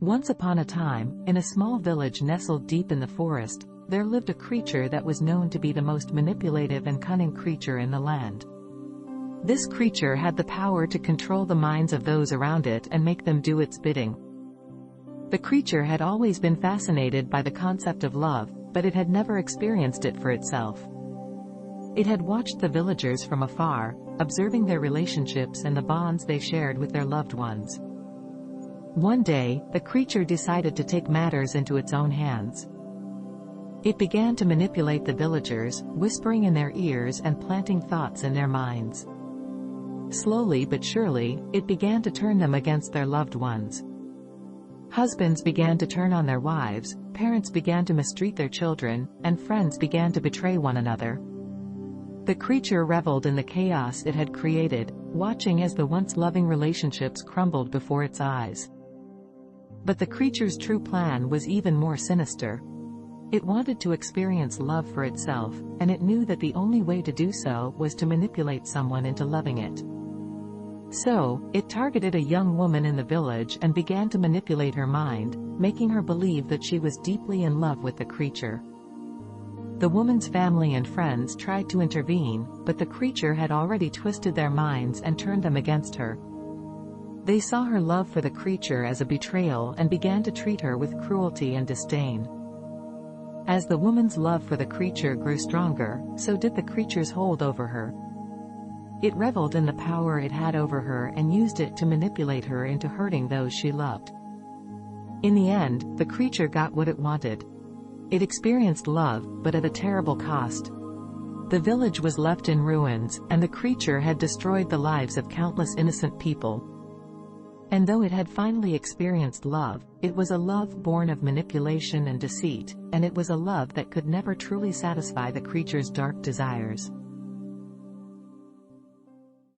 Once upon a time, in a small village nestled deep in the forest, there lived a creature that was known to be the most manipulative and cunning creature in the land. This creature had the power to control the minds of those around it and make them do its bidding. The creature had always been fascinated by the concept of love, but it had never experienced it for itself. It had watched the villagers from afar, observing their relationships and the bonds they shared with their loved ones. One day, the creature decided to take matters into its own hands. It began to manipulate the villagers, whispering in their ears and planting thoughts in their minds. Slowly but surely, it began to turn them against their loved ones. Husbands began to turn on their wives, parents began to mistreat their children, and friends began to betray one another. The creature reveled in the chaos it had created, watching as the once loving relationships crumbled before its eyes. But the creature's true plan was even more sinister. It wanted to experience love for itself, and it knew that the only way to do so was to manipulate someone into loving it. So, it targeted a young woman in the village and began to manipulate her mind, making her believe that she was deeply in love with the creature. The woman's family and friends tried to intervene, but the creature had already twisted their minds and turned them against her. They saw her love for the creature as a betrayal and began to treat her with cruelty and disdain. As the woman's love for the creature grew stronger, so did the creature's hold over her. It reveled in the power it had over her and used it to manipulate her into hurting those she loved. In the end, the creature got what it wanted. It experienced love, but at a terrible cost. The village was left in ruins, and the creature had destroyed the lives of countless innocent people. And though it had finally experienced love, it was a love born of manipulation and deceit, and it was a love that could never truly satisfy the creature's dark desires.